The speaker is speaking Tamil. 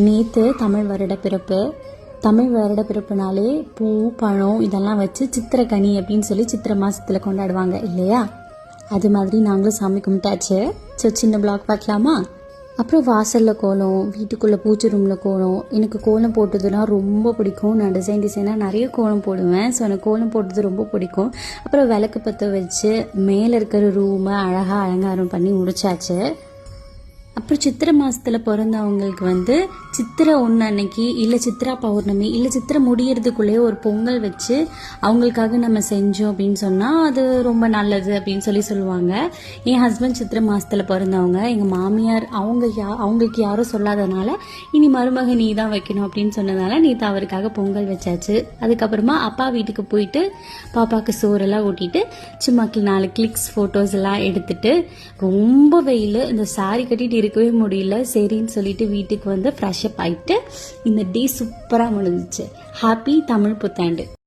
நேற்று தமிழ் வருட பிறப்பு. தமிழ் வருட பிறப்புனாலே பூ பழம் இதெல்லாம் வச்சு சித்திரக்கனி அப்படின்னு சொல்லி சித்திரை மாதத்தில் கொண்டாடுவாங்க இல்லையா? அது மாதிரி நாங்களும் சாமி கும்பிட்டாச்சு. ஸோ சின்ன பிளாக் பார்க்கலாமா? அப்புறம் வாசலில் கோலம், வீட்டுக்குள்ளே பூச்சி ரூமில் கோலம். எனக்கு கோலம் போட்டதுன்னா ரொம்ப பிடிக்கும். நான் டிசைனாக நிறைய கோலம் போடுவேன். ஸோ எனக்கு கோலம் போட்டது ரொம்ப பிடிக்கும். அப்புறம் விளக்கு பற்ற வச்சு மேலே இருக்கிற ரூமை அழகாக அலங்காரம் பண்ணி முடிச்சாச்சு. அப்புறம் சித்திரை மாதத்தில் பிறந்தவங்களுக்கு சித்திரை 1 அன்னைக்கு இல்லை சித்ரா பௌர்ணமி இல்லை சித்திரை முடியறதுக்குள்ளேயே ஒரு பொங்கல் வச்சு அவங்களுக்காக நம்ம செஞ்சோம் அப்படின்னு சொன்னால் அது ரொம்ப நல்லது அப்படின்னு சொல்லுவாங்க. என் ஹஸ்பண்ட் சித்திரை மாதத்தில் பிறந்தவங்க. எங்கள் மாமியார் அவங்களுக்கு யாரும் சொல்லாதனால இனி மருமக நீ தான் வைக்கணும் அப்படின்னு சொன்னதால நேற்று அவருக்காக பொங்கல் வச்சாச்சு. அதுக்கப்புறமா அப்பா வீட்டுக்கு போயிட்டு பாப்பாவுக்கு சோறெல்லாம் ஊட்டிட்டு சும்மா 4 கிளிக்ஸ் ஃபோட்டோஸ் எல்லாம் எடுத்துட்டு, ரொம்ப வெயில், இந்த சாரி கட்டிட்டு இருக்கவே முடியல. சரின்னு சொல்லிட்டு வீட்டுக்கு ஃப்ரெஷ் அப் ஆயிட்டு இந்த டே சூப்பராக முடிஞ்சிச்சு. ஹாப்பி தமிழ் புத்தாண்டு.